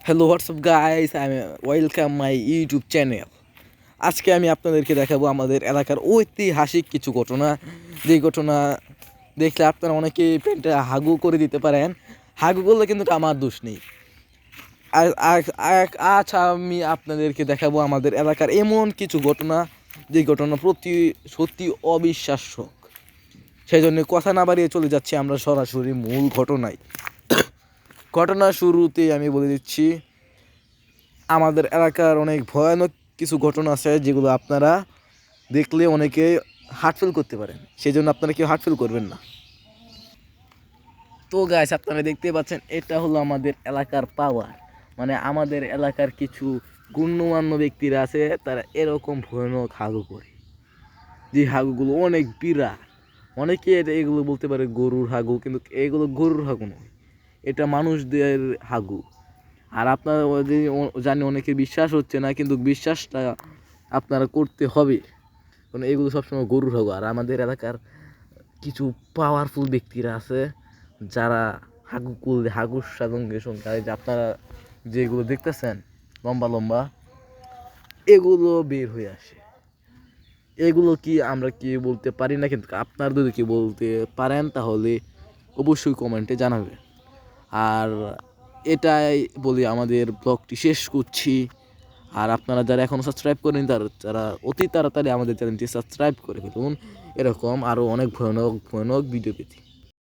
Hello WhatsApp guys, আমি welcome my YouTube channel. আজকে আমি আপনাদেরকে দেখাবো আমাদের এলাকার ঐতিহাসিক কিছু ঘটনা, যেই ঘটনা দেখলে আপনারা অনেকেই পেনটা হাগু করে দিতে পারেন। হাগু করলে কিন্তু আমার দোষ নেই। আজ আমি আপনাদেরকে দেখাবো আমাদের এলাকার এমন কিছু ঘটনা, যেই ঘটনা সত্যি অবিশ্বাস্য। সেই জন্য কথা না বাড়িয়ে চলে যাচ্ছি আমরা সরাসরি মূল ঘটনায়। ঘটনা শুরুতেই আমি বলে দিচ্ছি, আমাদের এলাকার অনেক ভয়ানক কিছু ঘটনা আছে যেগুলো আপনারা দেখলে অনেকে হার্ট ফেল করতে পারেন। সেই জন্য আপনারা কেউ হার্ট ফেল করবেন না। তো গাইস, আপনারা দেখতে পাচ্ছেন এটা হলো আমাদের এলাকার পাওয়ার, মানে আমাদের এলাকার কিছু গণ্যমান্য ব্যক্তিরা আছে, তারা এরকম ভয়ানক হাগু করে। যে হাগুগুলো অনেক বিরাট। অনেকে এগুলো বলতে পারে গরুর হাগু, কিন্তু এগুলো গরুর হাগু নয়, এটা মানুষদের হাগু। আর আপনারা জানি অনেকে বিশ্বাস হচ্ছে না, কিন্তু বিশ্বাসটা আপনারা করতে হবে, কারণ এগুলো সবসময় গরুর হাগু। আর আমাদের এলাকার কিছু পাওয়ারফুল ব্যক্তিরা আছে যারা হাগুর সঙ্গে সঙ্গে যে আপনারা যেগুলো দেখতেছেন লম্বা লম্বা, এগুলো বের হয়ে আসে। এগুলো কি আমরা কি বলতে পারি না, কিন্তু আপনারা যদি কি বলতে পারেন তাহলে অবশ্যই কমেন্টে জানাবেন। আর এটাই বলি, আমাদের ব্লগটি শেষ করছি। আর আপনারা যারা এখনও সাবস্ক্রাইব করেন তারা অতি তাড়াতাড়ি আমাদের চ্যানেলটি সাবস্ক্রাইব করে ফেলুন, এরকম আরও অনেক ভয়ানক ভয়ানক ভিডিও পেতে।